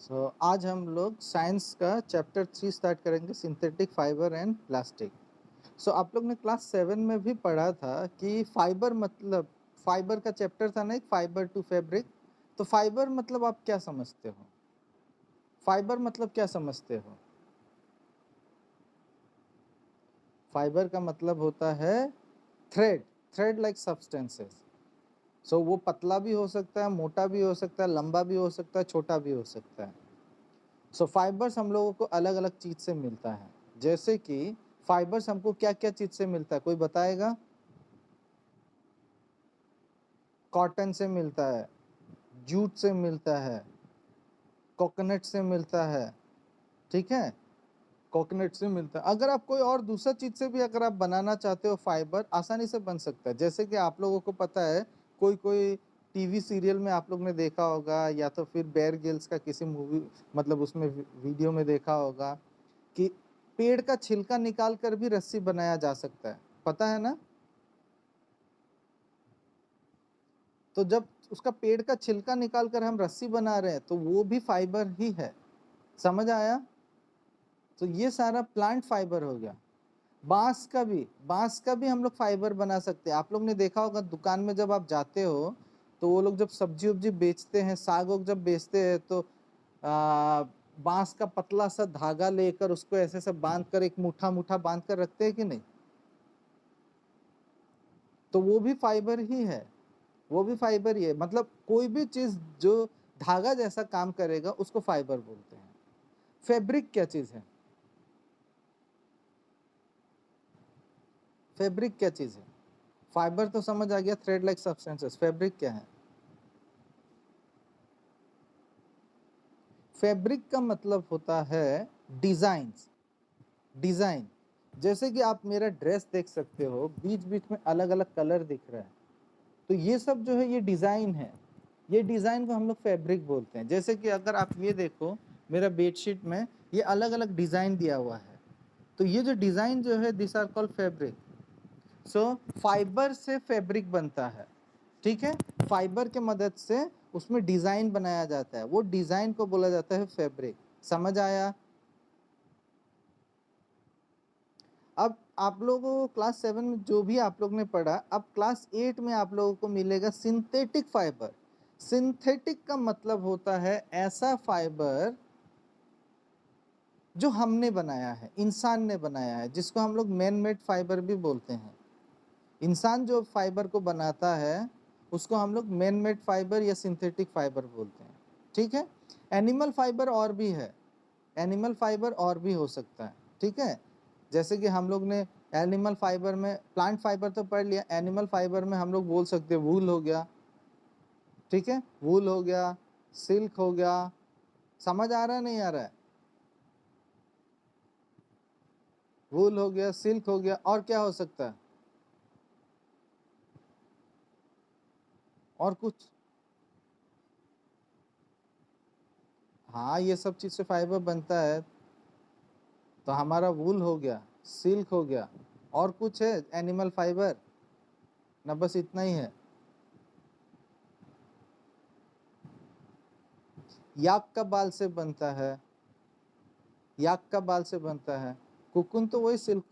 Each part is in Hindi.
आज हम लोग साइंस का चैप्टर 3 स्टार्ट करेंगे, सिंथेटिक फाइबर एंड प्लास्टिक। आप लोग ने क्लास 7 में भी पढ़ा था कि फाइबर मतलब फाइबर का चैप्टर था ना, एक फाइबर टू फैब्रिक। तो फाइबर मतलब आप क्या समझते हो? फाइबर मतलब क्या समझते हो? फाइबर का मतलब होता है थ्रेड, थ्रेड लाइक सब्सटेंसेस। वो पतला भी हो सकता है, मोटा भी हो सकता है, लंबा भी हो सकता है, छोटा भी हो सकता है। फाइबर्स हम लोगों को अलग अलग चीज से मिलता है। जैसे कि फाइबर्स हमको क्या क्या चीज से मिलता है, कोई बताएगा? कॉटन से मिलता है, जूट से मिलता है, कोकोनट से मिलता है। ठीक है, कोकोनट से मिलता है। अगर आप कोई और दूसरा चीज से भी अगर आप बनाना चाहते हो, फाइबर आसानी से बन सकता है। जैसे कि आप लोगों को पता है, कोई कोई टीवी सीरियल में आप लोग ने देखा होगा, या तो फिर बेयर गिल्स का किसी मूवी मतलब उसमें वीडियो में देखा होगा कि पेड़ का छिलका निकाल कर भी रस्सी बनाया जा सकता है, पता है ना? तो जब उसका पेड़ का छिलका निकाल कर हम रस्सी बना रहे हैं तो वो भी फाइबर ही है। समझ आया? तो ये सारा प्लांट फाइबर हो गया। बांस का भी हम लोग फाइबर बना सकते हैं। आप लोग ने देखा होगा दुकान में जब आप जाते हो तो वो लोग जब सब्जी उब्जी बेचते हैं, साग उग जब बेचते हैं, तो बांस का पतला सा धागा लेकर उसको ऐसे से बांध कर एक मुट्ठा मुट्ठा बांध कर रखते हैं कि नहीं? तो वो भी फाइबर ही है, वो भी फाइबर ही है। मतलब कोई भी चीज जो धागा जैसा काम करेगा उसको फाइबर बोलते हैं। फैब्रिक क्या चीज है? फैब्रिक क्या चीज है? फाइबर तो समझ आ गया, थ्रेड लाइक सब्सटेंसेस। फैब्रिक क्या है? फैब्रिक का मतलब होता है डिजाइन। डिजाइन, जैसे कि आप मेरा ड्रेस देख सकते हो, बीच बीच में अलग अलग कलर दिख रहा है, तो ये सब जो है ये डिजाइन है। ये डिजाइन को हम लोग फैब्रिक बोलते हैं। जैसे कि अगर आप ये देखो, मेरा बेडशीट में ये अलग अलग डिजाइन दिया हुआ है, तो ये जो डिजाइन जो है this are called fabric. Fibre से फैब्रिक बनता है। ठीक है, फाइबर के मदद से उसमें डिजाइन बनाया जाता है, वो डिजाइन को बोला जाता है फैब्रिक। समझ आया? अब आप लोगों को क्लास 7 में जो भी आप लोग ने पढ़ा, अब क्लास 8 में आप लोगों को मिलेगा सिंथेटिक फाइबर। सिंथेटिक का मतलब होता है ऐसा फाइबर जो हमने बनाया है, इंसान ने बनाया है, जिसको हम लोग मैन मेड फाइबर भी बोलते हैं। इंसान जो फाइबर को बनाता है उसको हम लोग मैन मेड फाइबर या सिंथेटिक फाइबर बोलते हैं। ठीक है, एनिमल फाइबर और भी है, एनिमल फाइबर और भी हो सकता है। ठीक है, जैसे कि हम लोग ने एनिमल फाइबर में प्लांट फाइबर तो पढ़ लिया, एनिमल फाइबर में हम लोग बोल सकते हैं वूल हो गया। ठीक है, वूल हो गया, सिल्क हो गया। समझ आ रहा है नहीं आ रहा है? वूल हो गया, सिल्क हो गया, और क्या हो सकता है? और कुछ? हाँ, ये सब चीज से फाइबर बनता है। तो हमारा वूल हो गया, सिल्क हो गया, और कुछ है एनिमल फाइबर? ना बस इतना ही है? याक का बाल से बनता है, याक का बाल से बनता है। कुकुन तो वही सिल्क,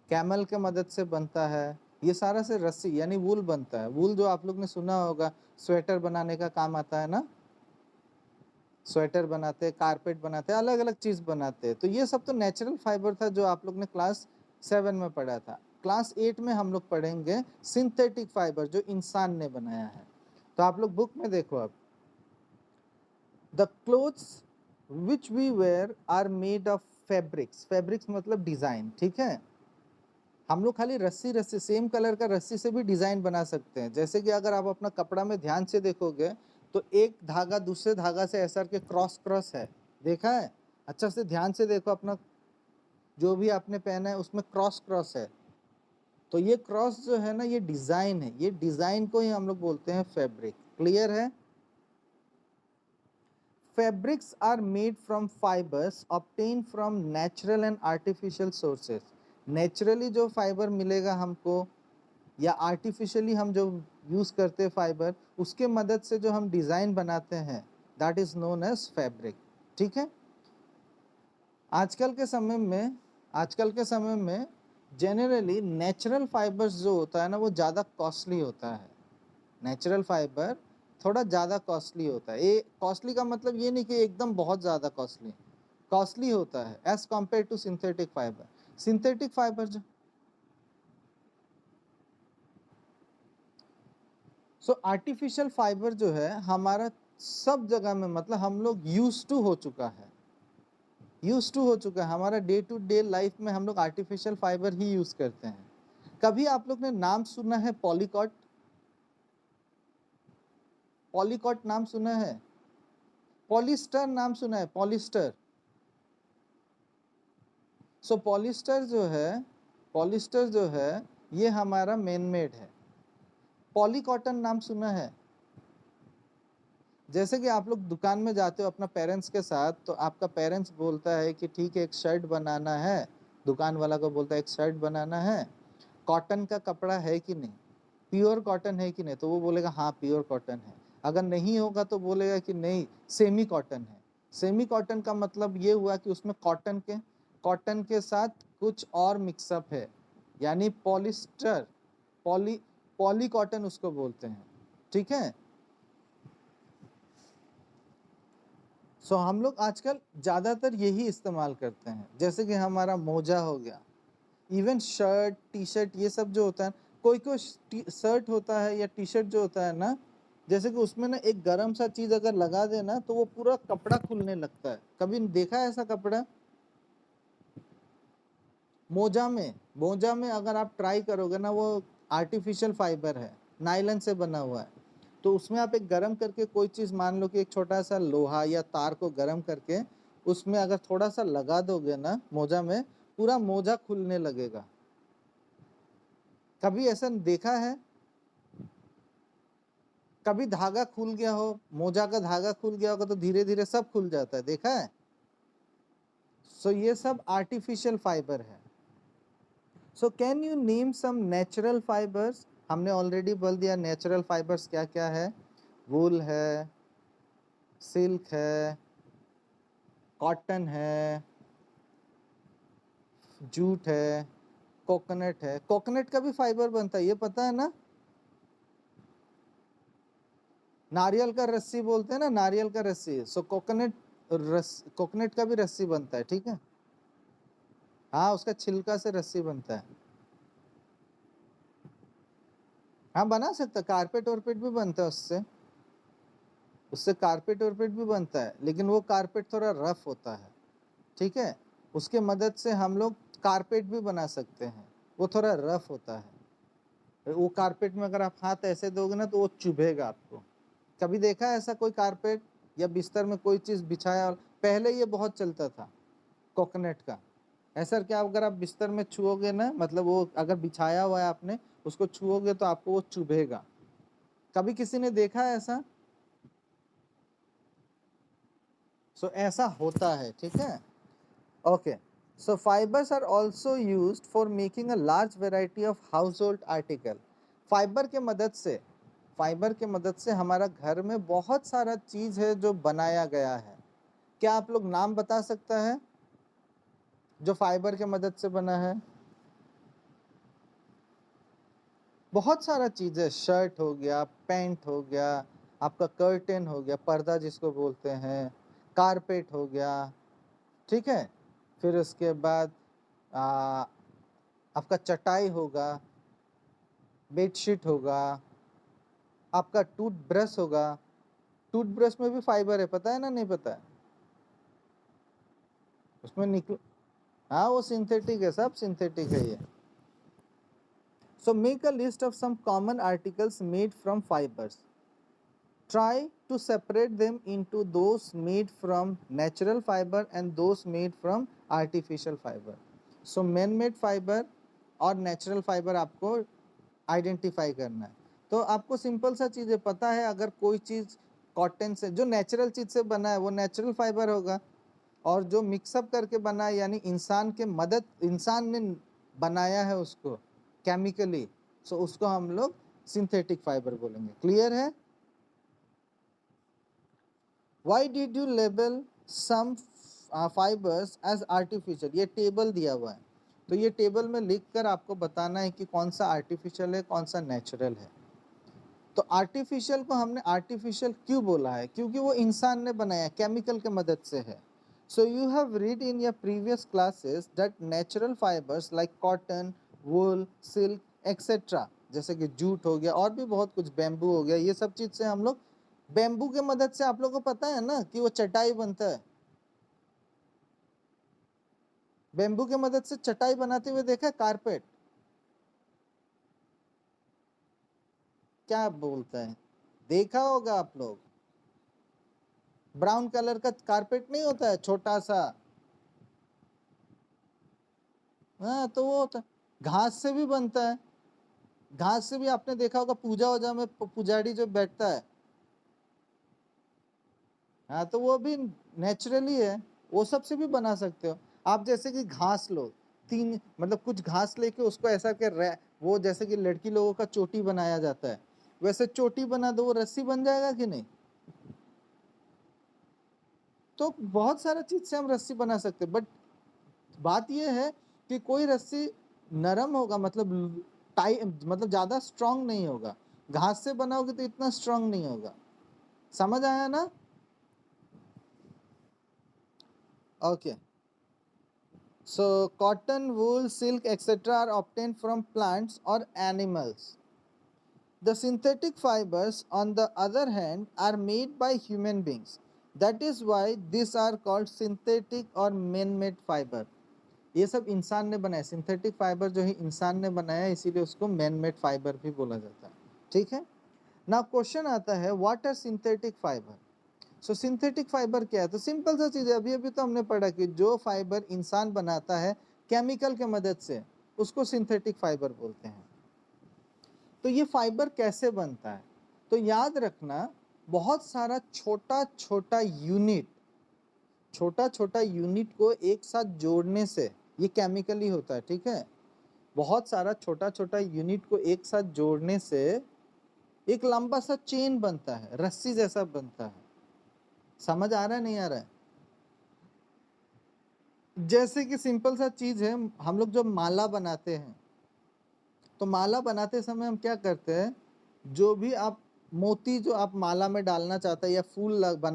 कैमल के मदद से बनता है। ये सारा से रस्सी यानी वूल बनता है। वूल जो आप लोग ने सुना होगा, स्वेटर बनाने का काम आता है ना, स्वेटर बनाते हैं, कारपेट बनाते हैं, अलग अलग चीज बनाते हैं। तो ये सब तो नेचुरल फाइबर था जो आप लोग ने क्लास 7 में पढ़ा था। क्लास 8 में हम लोग पढ़ेंगे सिंथेटिक फाइबर जो इंसान ने बनाया है। तो आप लोग बुक में देखो, अब the clothes which we wear are made of fabrics. Fabrics मतलब डिजाइन। ठीक है, हम लोग खाली रस्सी रस्सी सेम कलर का रस्सी से भी डिजाइन बना सकते हैं। जैसे कि अगर आप अपना कपड़ा में ध्यान से देखोगे तो एक धागा दूसरे धागा से ऐसा के क्रॉस क्रॉस है, देखा है? अच्छा से ध्यान से देखो, अपना जो भी आपने पहना है उसमें क्रॉस क्रॉस है। तो ये क्रॉस जो है ना, ये डिजाइन है। ये डिजाइन को ही हम लोग बोलते हैं फैब्रिक। क्लियर है? Fabrics are made from fibres obtain from natural and artificial sources. Naturally जो फाइबर मिलेगा हमको, या आर्टिफिशियली हम जो यूज़ करते हैं फाइबर, उसके मदद से जो हम डिज़ाइन बनाते हैं, that is known as fabric. ठीक है, आजकल के समय में जनरली नेचुरल फाइबर्स जो होता है ना वो ज़्यादा कॉस्टली होता है। नेचुरल फाइबर थोड़ा ज़्यादा कॉस्टली होता है। ये कॉस्टली का मतलब ये नहीं कि एकदम बहुत ज़्यादा कॉस्टली होता है as compare to synthetic fibre. Synthetic fibre जो आर्टिफिशियल फाइबर जो है हमारा सब जगह में, मतलब हम लोग यूज टू हो चुका है हमारा डे टू डे लाइफ में हम लोग आर्टिफिशियल फाइबर ही यूज करते हैं। कभी आप लोग ने नाम सुना है पॉलीकॉट? पॉलीकॉट नाम सुना है? पॉलिस्टर नाम सुना है? पॉलिस्टर। पॉलिस्टर जो है ये हमारा मैन मेड है। पॉलीकॉटन नाम सुना है? जैसे कि आप लोग दुकान में जाते हो अपना पेरेंट्स के साथ, तो आपका पेरेंट्स बोलता है कि ठीक है एक शर्ट बनाना है, दुकान वाला को बोलता है एक शर्ट बनाना है, कॉटन का कपड़ा है कि नहीं, प्योर कॉटन है कि नहीं, तो वो बोलेगा हाँ प्योर कॉटन है। अगर नहीं होगा तो बोलेगा कि नहीं सेमी कॉटन है। सेमी कॉटन का मतलब ये हुआ कि उसमें कॉटन के साथ कुछ और मिक्सअप है, यानी पॉलिस्टर, पॉली कॉटन उसको बोलते हैं। ठीक है, हम लोग आजकल ज़्यादातर यही इस्तेमाल करते हैं। जैसे कि हमारा मोजा हो गया, इवन शर्ट टी शर्ट ये सब जो होता है, कोई शर्ट होता है या टी शर्ट जो होता है ना, जैसे कि उसमें ना एक गरम सा चीज़ अगर लगा देना तो वो पूरा कपड़ा खुलने लगता है। कभी देखा है ऐसा कपड़ा? मोजा में अगर आप ट्राई करोगे ना, वो आर्टिफिशियल फाइबर है, नायलन से बना हुआ है। तो उसमें आप एक गरम करके कोई चीज़, मान लो कि एक छोटा सा लोहा या तार को गरम करके उसमें अगर थोड़ा सा लगा दोगे ना मोजा में, पूरा मोजा खुलने लगेगा। कभी ऐसा देखा है? कभी धागा खुल गया हो, मोजा का धागा खुल गया होगा तो धीरे धीरे सब खुल जाता है, देखा है? ये सब आर्टिफिशियल फाइबर है। Can you name some natural fibres? हमने ऑलरेडी बोल दिया नेचुरल फाइबर्स क्या क्या है। वूल है, सिल्क है, कॉटन है, जूट है, कोकोनट है। कोकोनट का भी फाइबर बनता है, ये पता है ना? नारियल का रस्सी बोलते हैं ना, नारियल का रस्सी। कोकोनट का भी रस्सी बनता है। ठीक है, हाँ उसका छिलका से रस्सी बनता है। हाँ बना सकता, कारपेट वरपेट भी बनता है उससे कारपेट वरपेट भी बनता है, लेकिन वो कारपेट थोड़ा रफ होता है। ठीक है, उसके मदद से हम लोग कारपेट भी बना सकते हैं, वो थोड़ा रफ होता है। वो कारपेट में अगर आप हाथ ऐसे दोगे ना तो वो चुभेगा आपको। कभी देखा है ऐसा कोई कारपेट या बिस्तर में कोई चीज़ बिछाया? पहले ये बहुत चलता था कोकोनट का। ऐसा क्या, अगर आप बिस्तर में छुओगे ना, मतलब वो अगर बिछाया हुआ है आपने, उसको छुओगे तो आपको वो चुभेगा। कभी किसी ने देखा है ऐसा? ऐसा होता है। ठीक है, okay. Fibres are also used for making a large variety of household article. Fibre के मदद से हमारा घर में बहुत सारा चीज है जो बनाया गया है। क्या आप लोग नाम बता सकता है जो फाइबर के मदद से बना है? बहुत सारा चीज है, शर्ट हो गया, पैंट हो गया, आपका कर्टेन हो गया, पर्दा जिसको बोलते हैं, कारपेट हो गया। ठीक है, फिर उसके बाद आ, आपका चटाई होगा, बेडशीट होगा, आपका टूथब्रश होगा। टूथब्रश में भी फाइबर है, पता है ना? नहीं पता है? उसमें निकल हाँ वो सिंथेटिक है, सब सिंथेटिक है ये। Make a list of some common articles made from fibres. Try to separate them into those made from natural fiber and those made from artificial fiber. Man-made fiber और नेचुरल फाइबर आपको आइडेंटिफाई करना है। तो आपको सिंपल सा चीज़ है, पता है अगर कोई चीज़ कॉटन से, जो नेचुरल चीज़ से बना है वो नेचुरल फाइबर होगा, और जो मिक्सअप करके बना है यानी इंसान ने बनाया है उसको केमिकली, उसको हम लोग सिंथेटिक फाइबर बोलेंगे। क्लियर है? Why did you label some fibers as artificial? ये टेबल दिया हुआ है, तो ये टेबल में लिख कर आपको बताना है कि कौन सा आर्टिफिशियल है, कौन सा नेचुरल है। तो आर्टिफिशियल को हमने आर्टिफिशियल क्यों बोला है? क्योंकि वो इंसान ने बनाया, केमिकल के मदद से है। So you have read in your previous classes that natural fibres like cotton, wool, silk etcetera, जैसे कि जूट हो गया और भी बहुत कुछ, बैम्बू हो गया, ये सब चीज से हम लोग, बैम्बू के मदद से आप लोगों को पता है ना कि वो चटाई बनता है। बैम्बू के मदद से चटाई बनाते हुए देखा है, कारपेट। क्या बोलता है, देखा होगा आप लोग। ब्राउन कलर का कारपेट नहीं होता है, छोटा सा। हाँ, तो वो होता है, घास से भी बनता है। घास से भी आपने देखा होगा, पूजा वूजा में पुजारी जो बैठता है, हाँ, तो वो भी नेचुरली है, वो सब से भी बना सकते हो आप। जैसे कि घास लो, तीन मतलब कुछ घास लेके उसको ऐसा कर, वो जैसे कि लड़की लोगों का चोटी बनाया जाता है, वैसे चोटी बना दो, वो रस्सी बन जाएगा कि नहीं? तो बहुत सारा चीज से हम रस्सी बना सकते हैं, बट बात यह है कि कोई रस्सी नरम होगा, मतलब मतलब ज्यादा स्ट्रांग नहीं होगा। घास से बनाओगे तो इतना स्ट्रांग नहीं होगा। समझ आया ना? Okay. So cotton, wool, silk, etc. are obtained from plants or animals. The synthetic fibers, on the other hand, are made by human beings. That is why these are called synthetic or man-made fiber. ये सब इंसान ने बनाया, सिंथेटिक फाइबर जो है इंसान ने बनाया, इसीलिए उसको मैन मेड फाइबर भी बोला जाता है। ठीक है। नाउ क्वेश्चन आता है, what are synthetic fibre? So synthetic fibre क्या है? तो सिंपल सा चीज है, अभी अभी तो हमने पढ़ा कि जो फाइबर इंसान बनाता है केमिकल के मदद से, उसको सिंथेटिक फाइबर बोलते हैं। तो ये फाइबर कैसे बनता है? तो याद रखना, बहुत सारा छोटा छोटा यूनिट, छोटा छोटा यूनिट को एक साथ जोड़ने से, ये केमिकली होता है, ठीक है। बहुत सारा छोटा छोटा यूनिट को एक साथ जोड़ने से एक लंबा सा चेन बनता है, रस्सी जैसा बनता है। समझ आ रहा है, नहीं आ रहा है? जैसे कि सिंपल सा चीज है, हम लोग जब माला बनाते हैं, तो माला बनाते समय हम क्या करते हैं, जो भी आप मोती जो आप माला में डालना चाहता है, या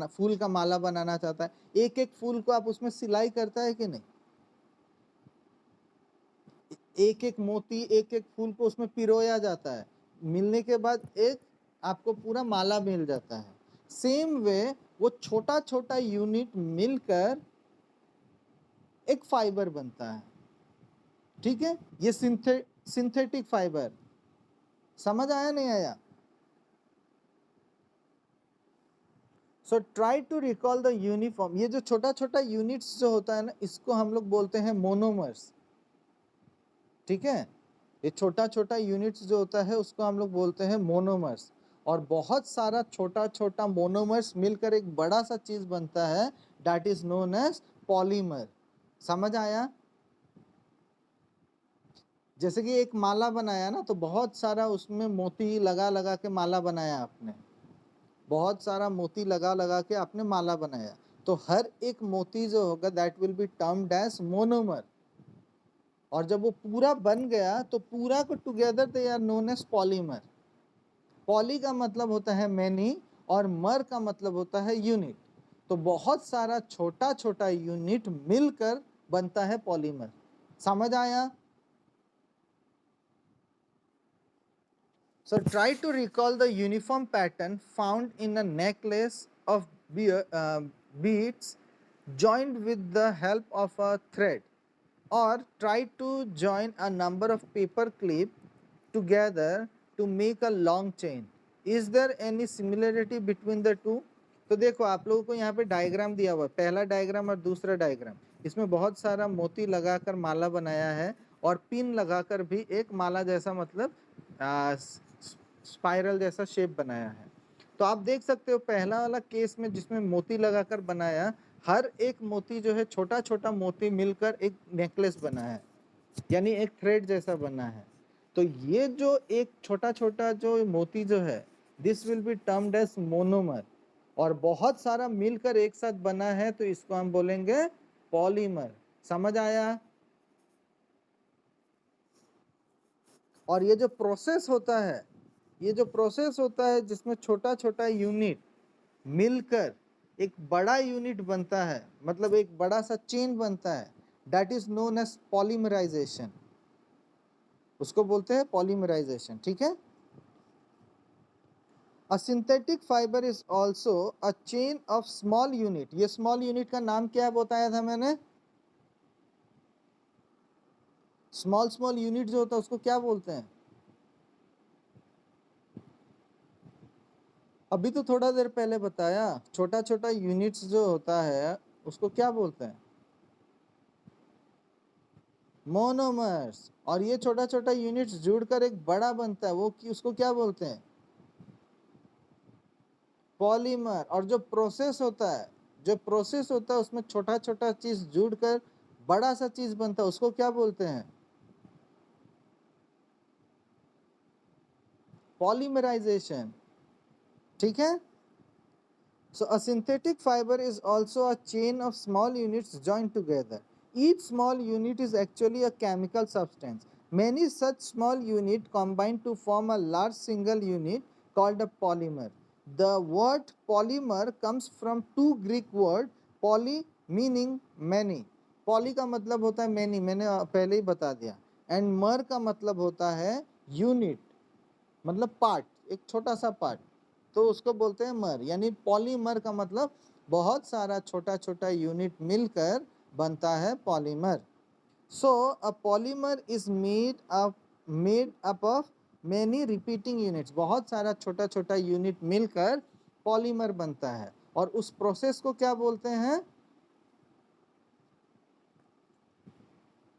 फूल का माला बनाना चाहता है, एक एक फूल को आप उसमें सिलाई करता है कि नहीं? एक एक मोती, एक एक फूल को उसमें पिरोया जाता है, मिलने के बाद एक आपको पूरा माला मिल जाता है। सेम वे वो छोटा छोटा यूनिट मिलकर एक फाइबर बनता है। ठीक है, ये सिंथेटिक फाइबर। समझ आया, नहीं आया? So try to recall the uniform. ये जो छोटा छोटा यूनिट्स जो होता है ना, इसको हम लोग बोलते हैं मोनोमर्स। ठीक है, ये छोटा छोटा यूनिट्स जो होता है उसको हम लोग बोलते हैं मोनोमर्स। और बहुत सारा छोटा छोटा मोनोमर्स मिलकर एक बड़ा सा चीज बनता है, that is known as polymer. समझ आया? जैसे कि एक माला बनाया ना, तो बहुत सारा उसमें मोती लगा लगा के माला बनाया आपने, बहुत सारा मोती लगा लगा के आपने माला बनाया, तो हर एक मोती जो होगा that will be termed as monomer. और जब वो पूरा बन गया तो पूरा को together they are known as polymer. Poly का मतलब होता है मैनी, और मर का मतलब होता है यूनिट। तो बहुत सारा छोटा छोटा यूनिट मिलकर बनता है पॉलीमर। समझ आया? So try to recall the uniform pattern found in a necklace of beads joined with the help of a thread, or try to join a number of paper clips together to make a long chain. Is there any similarity between the two? तो देखो, आप लोगों को यहाँ पे डायग्राम दिया हुआ है, पहला डायग्राम और दूसरा डायग्राम। इसमें बहुत सारा मोती लगाकर माला बनाया है, और पिन लगाकर भी एक माला जैसा, मतलब स्पाइरल जैसा शेप बनाया है। तो आप देख सकते हो, पहला वाला केस में जिसमें मोती लगाकर बनाया, हर एक मोती जो है छोटा छोटा मोती मिलकर एक नेकलेस बना है, यानी एक थ्रेड जैसा बना है। तो ये जो एक छोटा छोटा जो मोती जो है, this will be termed as monomer. और बहुत सारा मिलकर एक साथ बना है तो इसको हम बोलेंगे पॉलीमर। समझ आया? और ये जो प्रोसेस होता है, ये जो प्रोसेस होता है जिसमें छोटा छोटा यूनिट मिलकर एक बड़ा यूनिट बनता है, मतलब एक बड़ा सा चेन बनता है, that is known as polymerisation. उसको बोलते हैं पॉलीमराइजेशन। ठीक है। A synthetic fiber is also a chain of small unit। ये small unit का नाम क्या बताया था मैंने? small unit जो होता है उसको क्या बोलते हैं? अभी तो थोड़ा देर पहले बताया, छोटा छोटा यूनिट्स जो होता है उसको क्या बोलते हैं? मोनोमर्स। और ये छोटा छोटा यूनिट्स जुड़कर एक बड़ा बनता है, वो उसको क्या बोलते हैं? पॉलीमर। और जो प्रोसेस होता है, जो प्रोसेस होता है उसमें छोटा छोटा चीज जुड़कर बड़ा सा चीज बनता है, उसको क्या बोलते हैं? पॉलीमराइजेशन। ठीक है। So a synthetic fiber is also a chain of small units joined together. Each small unit is actually a chemical substance. Many such small units combine to form a large single unit called a polymer. The word polymer comes from two Greek words, poly meaning many. Poly का मतलब होता है many, मैंने पहले ही बता दिया, and mer का मतलब होता है unit, मतलब पार्ट, एक छोटा सा पार्ट, तो उसको बोलते हैं मर। यानी पॉलीमर का मतलब बहुत सारा छोटा छोटा यूनिट मिलकर बनता है polymer. So a polymer is made up of many repeating units. बहुत सारा छोटा छोटा यूनिट मिलकर पॉलीमर बनता है। और उस प्रोसेस को क्या बोलते हैं?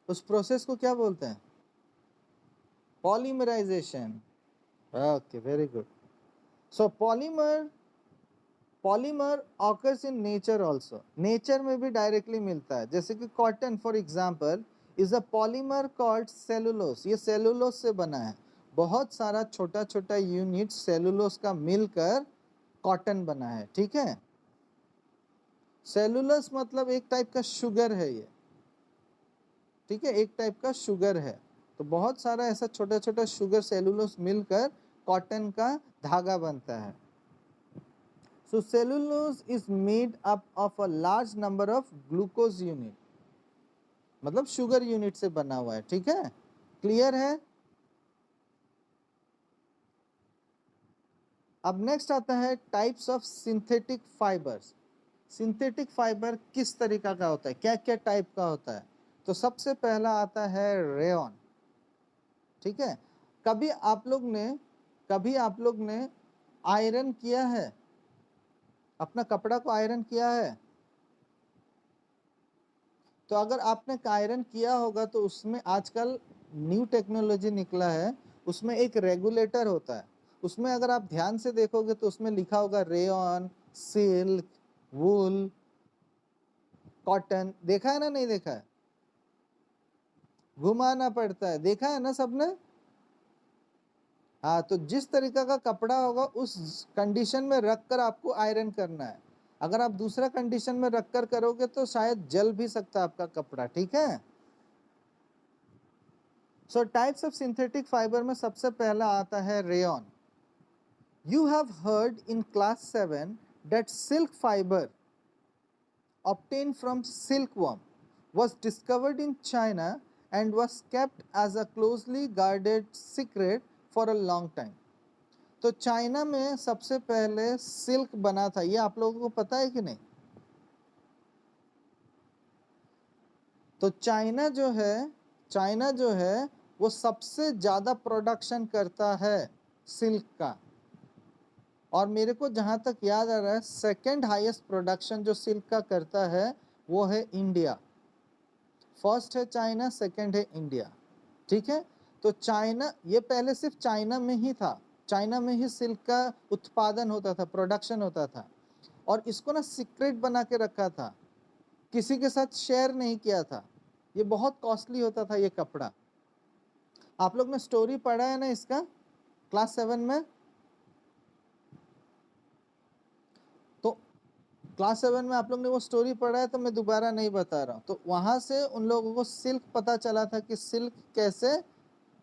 उस प्रोसेस को क्या बोलते हैं? Polymerisation. Okay, very good. So polymer occurs in nature also. नेचर में भी डायरेक्टली मिलता है, जैसे कि cotton for example is a polymer called cellulose. ये सेलुलोस से बना है। बहुत सारा छोटा छोटा यूनिट सेलुलोस का मिलकर कॉटन बना है। ठीक है। सेलुलोस मतलब एक टाइप का शुगर है ये। ठीक है, एक टाइप का शुगर है। तो बहुत सारा ऐसा छोटा छोटा शुगर सेलुलोस मिलकर कॉटन का धागा बनता है। So cellulose is made up of a large number of glucose unit, मतलब शुगर यूनिट से बना हुआ है। ठीक है, क्लियर है? अब नेक्स्ट आता है types of synthetic fibres. Synthetic fibre किस तरीका का होता है, क्या क्या टाइप का होता है? तो सबसे पहला आता है रेयन। ठीक है। कभी आप लोग ने आयरन किया है? अपना कपड़ा को आयरन किया है? तो अगर आपने आयरन किया होगा तो उसमें आजकल न्यू टेक्नोलॉजी निकला है, उसमें एक रेगुलेटर होता है। उसमें अगर आप ध्यान से देखोगे तो उसमें लिखा होगा रेयन, सिल्क, वूल, कॉटन। देखा है ना, नहीं देखा है? घुमाना पड़ता है, देखा है ना सबने? हाँ, तो जिस तरीका का कपड़ा होगा उस कंडीशन में रखकर आपको आयरन करना है। अगर आप दूसरा कंडीशन में रखकर करोगे तो शायद जल भी सकता है आपका कपड़ा। ठीक है। सो टाइप्स ऑफ सिंथेटिक फाइबर में सबसे पहला आता है rayon. You have heard in class 7 that silk fibre obtained from silkworm was discovered in China and was kept as a closely guarded secret for a long time। तो चाइना में सबसे पहले सिल्क बना था, ये आप लोगों को पता है कि नहीं? तो चाइना जो है वो सबसे ज़्यादा प्रोडक्शन करता है सिल्क का। और मेरे को जहाँ तक याद आ रहा है सेकंड हाईएस्ट प्रोडक्शन जो सिल्क का करता है वो है इंडिया। फर्स्ट है चाइना, सेकंड है इंडिया। ठीक है। तो चाइना, ये पहले सिर्फ चाइना में ही था, चाइना में ही सिल्क का उत्पादन होता था, प्रोडक्शन होता था। और इसको ना सीक्रेट बना के रखा था, किसी के साथ शेयर नहीं किया था। ये बहुत कॉस्टली होता था ये कपड़ा। आप लोग ने स्टोरी पढ़ा है ना इसका क्लास 7 में? तो क्लास 7 में आप लोग ने वो स्टोरी पढ़ा है तो मैं दोबारा नहीं बता रहा हूँ। तो वहां से उन लोगों को सिल्क पता चला था कि सिल्क कैसे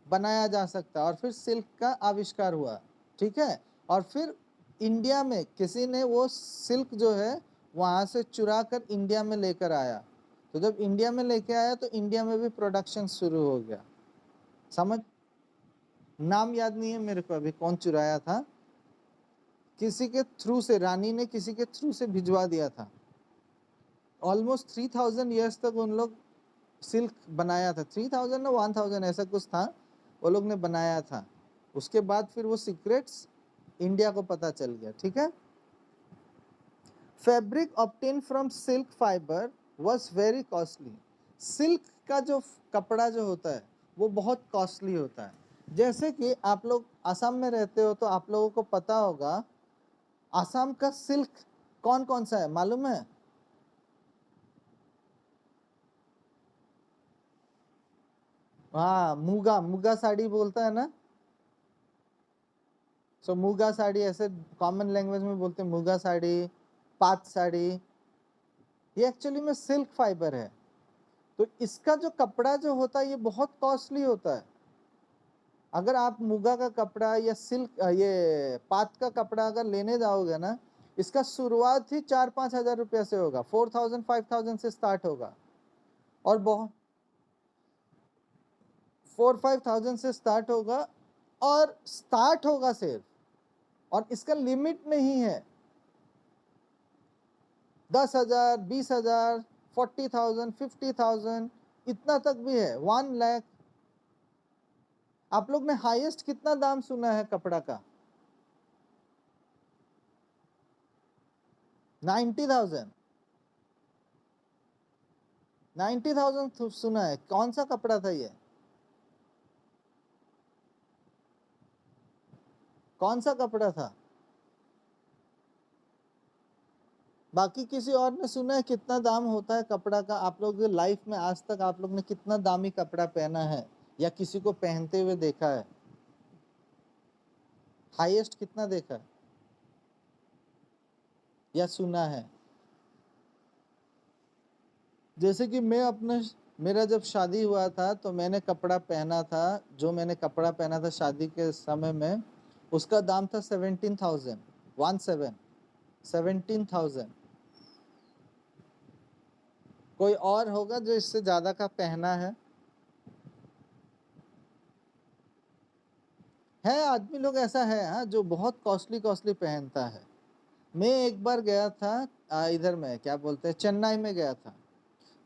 बनाया जा सकता है, और फिर सिल्क का आविष्कार हुआ, ठीक है। और फिर इंडिया में किसी ने वो सिल्क जो है वहां से चुरा कर इंडिया में लेकर आया। तो जब इंडिया में लेके आया तो इंडिया में भी प्रोडक्शन शुरू हो गया। समझ, नाम याद नहीं है मेरे को अभी कौन चुराया था, किसी के थ्रू से, रानी ने किसी के थ्रू से भिजवा दिया था। ऑलमोस्ट 3000 ईयर्स तक उन लोग सिल्क बनाया था, 3000 ना 1000 ऐसा कुछ था, वो लोग ने बनाया था। उसके बाद फिर वो सीक्रेट्स इंडिया को पता चल गया, ठीक है। Fabric obtain from silk fibre was very costly. Silk का जो कपड़ा जो होता है वो बहुत कॉस्टली होता है। जैसे कि आप लोग आसाम में रहते हो तो आप लोगों को पता होगा आसाम का सिल्क कौन कौन सा है, मालूम है? हाँ, मुगा, मुगा साड़ी बोलता है ना। सो मुगा साड़ी ऐसे कॉमन लैंग्वेज में बोलते हैं, मुगा साड़ी, पात साड़ी, ये एक्चुअली में सिल्क फाइबर है। तो इसका जो कपड़ा जो होता है ये बहुत कॉस्टली होता है। अगर आप मुगा का कपड़ा या सिल्क ये पात का कपड़ा अगर लेने जाओगे ना, इसका शुरुआत ही 4-5 हजार रुपये से होगा, 4000-5000 से स्टार्ट होगा। और बहुत 4-5 thousand से स्टार्ट होगा, और स्टार्ट होगा सिर्फ, और इसका लिमिट नहीं है। 10,000, 20,000, 40,000, 50,000 इतना तक भी है, 1 लाख। आप लोग ने हाईएस्ट कितना दाम सुना है कपड़ा का? 90,000, 90,000 सुना है। कौन सा कपड़ा था ये, कौन सा कपड़ा था? बाकी किसी और ने सुना है कितना दाम होता है कपड़ा का? आप लोग लाइफ में आज तक आप लोग ने कितना दामी कपड़ा पहना है या किसी को पहनते हुए देखा है? हाईएस्ट कितना देखा है या सुना है? जैसे कि मैं अपने, मेरा जब शादी हुआ था तो मैंने कपड़ा पहना था, जो मैंने कपड़ा पहना था शादी के समय में, उसका दाम था 17,000, 17, 17,000। कोई और होगा जो इससे ज्यादा का पहना है आदमी लोग ऐसा है, हाँ, जो बहुत कॉस्टली कॉस्टली पहनता है। मैं एक बार गया था इधर में क्या बोलते हैं, चेन्नई में गया था।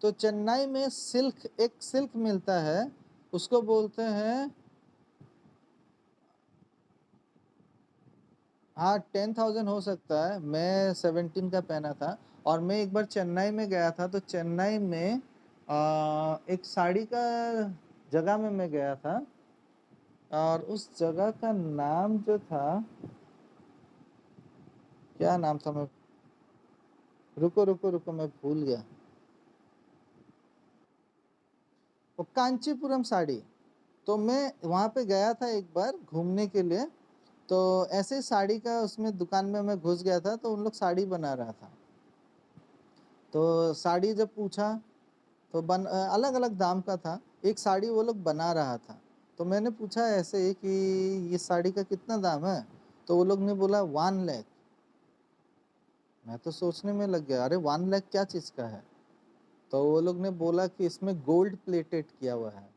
तो चेन्नई में सिल्क, एक सिल्क मिलता है, उसको बोलते हैं, हाँ 10,000 हो सकता है, मैं 17 का पहना था। और मैं एक बार चेन्नई में गया था, तो चेन्नई में एक साड़ी का जगह में मैं गया था, और उस जगह का नाम जो था, क्या नाम था, मैं, रुको रुको रुको, मैं भूल गया। वो कांचीपुरम साड़ी। तो मैं वहाँ पे गया था एक बार घूमने के लिए, तो ऐसे ही साड़ी का उसमें दुकान में मैं घुस गया था, तो उन लोग साड़ी बना रहा था। तो साड़ी जब पूछा तो अलग अलग दाम का था, एक साड़ी वो लोग बना रहा था। तो मैंने पूछा ऐसे ही कि ये साड़ी का कितना दाम है, तो वो लोग ने बोला 1 लाख। मैं तो सोचने में लग गया, अरे 1 लाख क्या चीज़ का है? तो वो लोग ने बोला कि इसमें गोल्ड प्लेटेड किया हुआ है,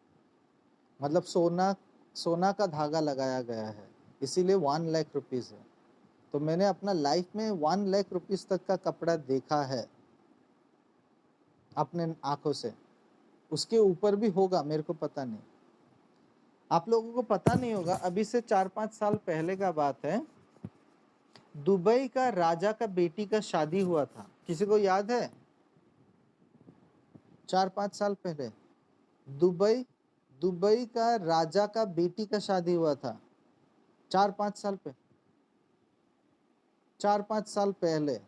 मतलब सोना, सोना का धागा लगाया गया है, इसीलिए 1 लाख रुपीज़ है। तो मैंने अपना लाइफ में 1 लाख रुपीज़ तक का कपड़ा देखा है अपने आंखों से। उसके ऊपर भी होगा, मेरे को पता नहीं, आप लोगों को पता नहीं होगा। अभी से 4-5 साल पहले का बात है, दुबई का राजा का बेटी का शादी हुआ था, किसी को याद है? 4-5 साल पहले दुबई, दुबई का राजा का बेटी का शादी हुआ था, 4-5 साल पे, 4-5 साल पहले।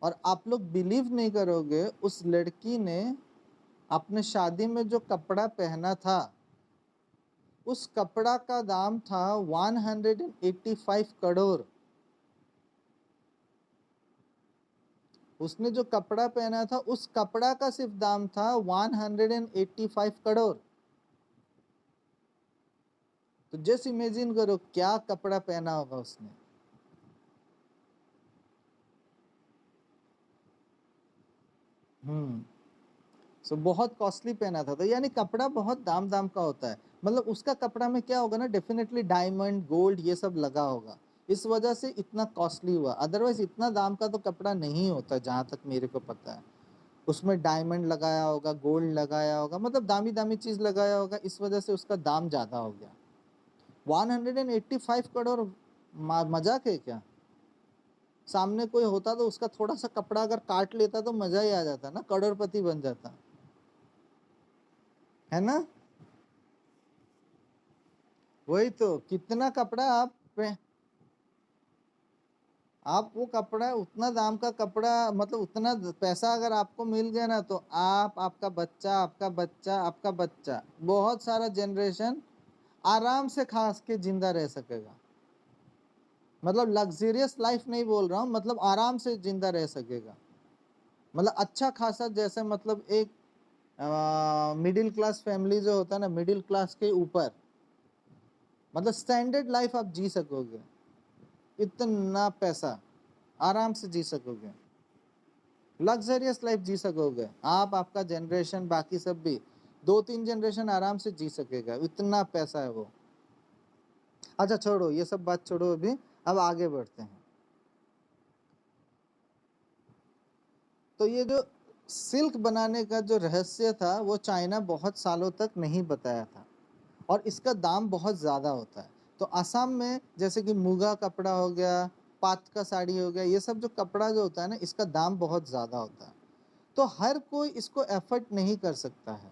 और आप लोग बिलीव नहीं करोगे, उस लड़की ने अपने शादी में जो कपड़ा पहना था, उस कपड़ा का दाम था 185 करोड़। उसने जो कपड़ा पहना था उस कपड़ा का सिर्फ दाम था 185 करोड़। तो जस्ट इमेजिन करो क्या कपड़ा पहना होगा उसने। सो बहुत कॉस्टली पहना था। तो यानी कपड़ा बहुत दाम दाम का होता है। मतलब उसका कपड़ा में क्या होगा ना, डेफिनेटली डायमंड गोल्ड ये सब लगा होगा, इस वजह से इतना कॉस्टली हुआ। अदरवाइज इतना दाम का तो कपड़ा नहीं होता जहां तक मेरे को पता है। उसमें डायमंड लगाया होगा, गोल्ड लगाया होगा, मतलब दामी दामी चीज लगाया होगा, इस वजह से उसका दाम ज्यादा हो गया। 185 करोड़ मजाक है क्या? सामने कोई होता तो उसका थोड़ा सा कपड़ा अगर काट लेता तो मजा ही आ जाता ना, करोड़पति बन जाता है ना। वही तो, कितना कपड़ा आप वो कपड़ा, उतना दाम का कपड़ा, मतलब उतना पैसा अगर आपको मिल गया ना, तो आप, आपका बच्चा, आपका बच्चा, आपका बच्चा, बहुत सारा जनरेशन आराम से खा के जिंदा रह सकेगा। मतलब लग्जरियस लाइफ नहीं बोल रहा हूँ, मतलब आराम से जिंदा रह सकेगा। मतलब अच्छा खासा, जैसे मतलब एक मिडिल क्लास फैमिली जो होता है ना, मिडिल क्लास के ऊपर, मतलब स्टैंडर्ड लाइफ आप जी सकोगे। इतना पैसा आराम से जी सकोगे, लग्जरियस लाइफ जी सकोगे आप, आपका जनरेशन, बाकी सब भी 2-3 जनरेशन आराम से जी सकेगा, इतना पैसा है वो। अच्छा छोड़ो ये सब बात, छोड़ो अभी, अब आगे बढ़ते हैं। तो ये जो सिल्क बनाने का जो रहस्य था वो चाइना बहुत सालों तक नहीं बताया था, और इसका दाम बहुत ज़्यादा होता है। तो असम में जैसे कि मुगा कपड़ा हो गया, पात का साड़ी हो गया, ये सब जो कपड़ा जो होता है ना, इसका दाम बहुत ज़्यादा होता है। तो हर कोई इसको एफर्ट नहीं कर सकता है,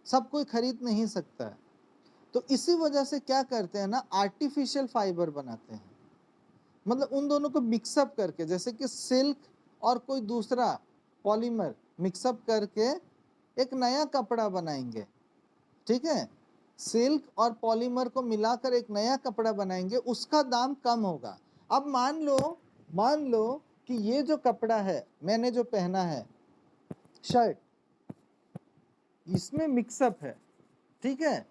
सब कोई खरीद नहीं सकता है। तो इसी वजह से क्या करते हैं ना, आर्टिफिशियल फाइबर बनाते हैं। मतलब उन दोनों को मिक्सअप करके, जैसे कि सिल्क और कोई दूसरा पॉलीमर मिक्सअप करके एक नया कपड़ा बनाएंगे। ठीक है, सिल्क और पॉलीमर को मिलाकर एक नया कपड़ा बनाएंगे, उसका दाम कम होगा। अब मान लो कि ये जो कपड़ा है, मैंने जो पहना है शर्ट, इसमें मिक्सअप है। ठीक है,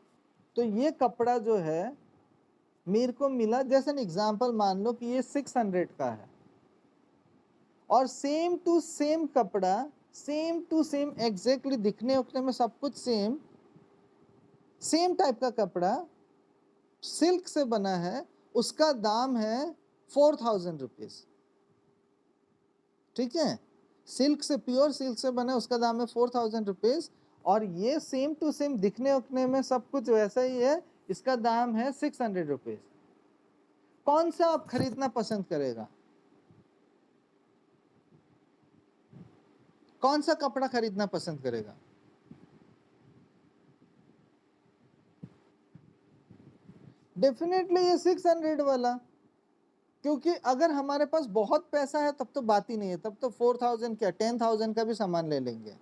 तो ये कपड़ा जो है मेरे को मिला, जैसे एन एग्जाम्पल मान लो कि ये 600 का है, और सेम टू सेम कपड़ा, सेम टू सेम एग्जैक्टली दिखने उखने में सब कुछ सेम, सेम टाइप का कपड़ा सिल्क से बना है, उसका दाम है 4000 रुपीज। ठीक है, सिल्क से, प्योर सिल्क से बना है, उसका दाम है 4000 रुपीज। और ये सेम टू सेम दिखने उखने में सब कुछ वैसा ही है, इसका दाम है 600 रुपीज। कौन सा आप खरीदना पसंद करेगा? कौन सा कपड़ा खरीदना पसंद करेगा? डेफिनेटली ये 600 वाला, क्योंकि अगर हमारे पास बहुत पैसा है तब तो बात ही नहीं है, तब तो 4000 क्या 10,000 का भी सामान ले लेंगे।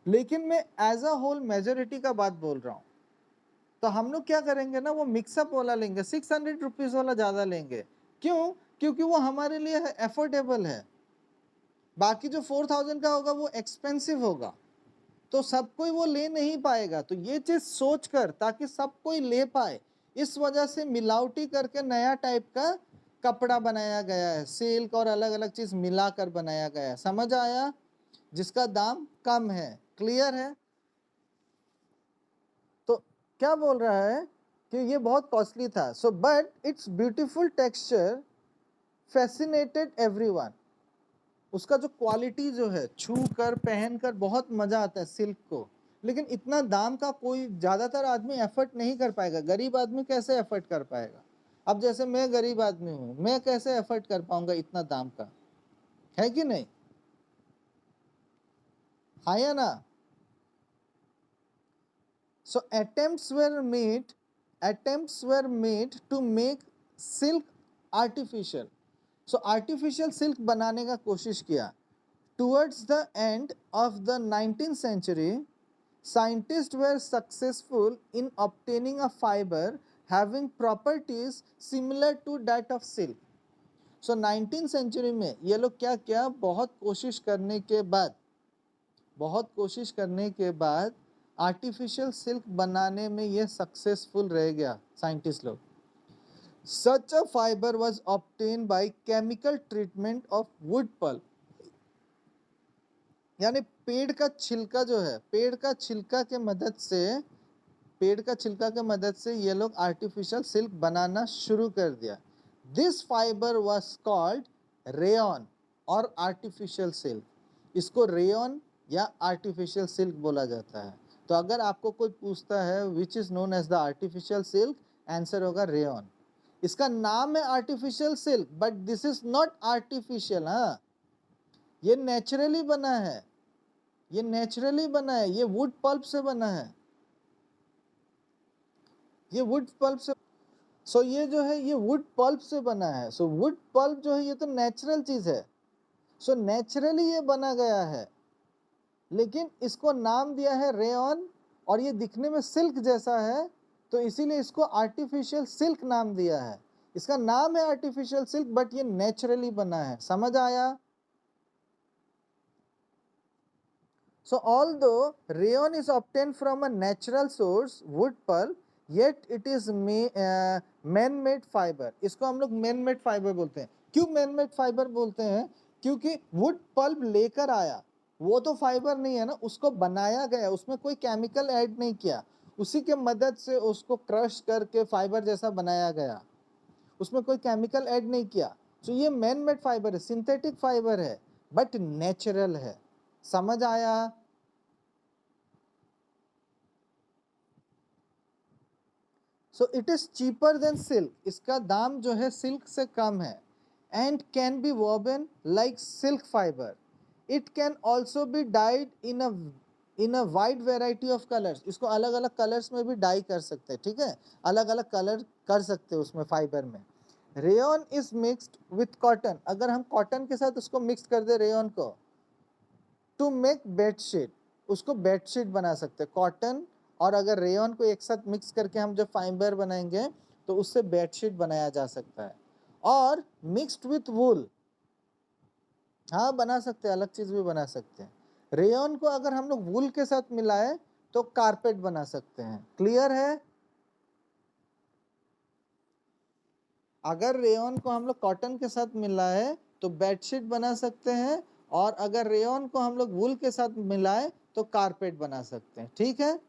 लेकिन मैं एज अ होल मेजोरिटी का बात बोल रहा हूँ। तो हम लोग क्या करेंगे ना, वो मिक्सअप वाला लेंगे, 600 रुपीज वाला ज्यादा लेंगे। क्यों? क्योंकि वो हमारे लिए अफोर्डेबल है। बाकी जो 4000 का होगा वो एक्सपेंसिव होगा, तो सब कोई वो ले नहीं पाएगा। तो ये चीज सोचकर, ताकि सब कोई ले पाए, इस वजह से मिलावटी करके नया टाइप का कपड़ा बनाया गया है, सिल्क और अलग अलग चीज मिलाकर बनाया गया है। समझ आया? जिसका दाम कम है। क्लियर है? तो क्या बोल रहा है कि ये बहुत कॉस्टली था, so but it's beautiful texture fascinated everyone. उसका जो क्वालिटी जो है, छू कर पहन कर बहुत मजा आता है सिल्क को। लेकिन इतना दाम का कोई ज्यादातर आदमी एफर्ट नहीं कर पाएगा। गरीब आदमी कैसे एफर्ट कर पाएगा? अब जैसे मैं गरीब आदमी हूं, मैं कैसे एफर्ट कर पाऊंगा इतना दाम का? है कि नहीं? हाँ या ना? So attempts were made to make silk artificial. So artificial silk बनाने का कोशिश किया। Towards the end of the 19th century, scientists were successful in obtaining a fiber having properties similar to that of silk. So 19 century में ये लोग क्या किया, बहुत कोशिश करने के बाद आर्टिफिशियल सिल्क बनाने में ये सक्सेसफुल रह गया साइंटिस्ट लोग। Such a fibre was obtain by chemical treatment of wood pulp, यानी पेड़ का छिलका जो है, पेड़ का छिलका के मदद से ये लोग आर्टिफिशियल सिल्क बनाना शुरू कर दिया। This fibre was called rayon और आर्टिफिशियल सिल्क। इसको रेयन या आर्टिफिशियल सिल्क बोला जाता है। तो अगर आपको कोई पूछता है which is known as the artificial silk, answer होगा रेयन। इसका नाम है artificial silk, but this is not artificial. हाँ, ये नेचुरली बना है, ये वुड पल्प से बना है, ये वुड पल्प से। सो ये जो है ये वुड पल्प से बना है। सो वुड पल्प जो है ये तो नेचुरल चीज है, सो नेचुरली ये बना गया है, लेकिन इसको नाम दिया है रेयन और ये दिखने में सिल्क जैसा है, तो इसीलिए इसको आर्टिफिशियल सिल्क नाम दिया है। इसका नाम है आर्टिफिशियल सिल्क, बट ये नेचुरली बना है। समझ आया? So although rayon is obtained from a natural source, wood pulp, yet it is man-made fiber. इसको हम लोग man-made fiber बोलते हैं। क्यों man-made fiber बोलते हैं? क्योंकि wood pulp लेकर आया, वो तो फाइबर नहीं है ना, उसको बनाया गया, उसमें कोई केमिकल ऐड नहीं किया, उसी के मदद से उसको क्रश करके फाइबर जैसा बनाया गया, उसमें कोई केमिकल ऐड नहीं किया। तो ये मैन मेड फाइबर है, सिंथेटिक फाइबर है, बट नेचुरल है। समझ आया? So it is cheaper than silk, इसका दाम जो है सिल्क से कम है। And can be woven like silk fibre. It can also be died in a wide variety of colours. इसको अलग अलग कलर्स में भी डाई कर सकते हैं, ठीक है, अलग अलग कलर कर सकते हैं उसमें फाइबर में। Rayon is mixed with cotton, अगर हम कॉटन के साथ उसको मिक्स कर दे रेयन को, टू मेक बेडशीट, उसको बेडशीट बना सकते हैं। कॉटन और अगर रेयन को एक साथ मिक्स करके हम जब फाइबर बनाएंगे तो उससे बेडशीट बनाया जा सकता है। और मिक्स्ड विथ वूल, हाँ बना सकते हैं, अलग चीज भी बना सकते हैं। रेयन को अगर हम लोग वूल के साथ मिलाए तो कारपेट बना सकते हैं। क्लियर है? अगर रेयन को हम लोग कॉटन के साथ मिलाए तो बेडशीट बना सकते हैं, और अगर रेयन को हम लोग वूल के साथ मिलाए तो कारपेट बना सकते हैं। ठीक है?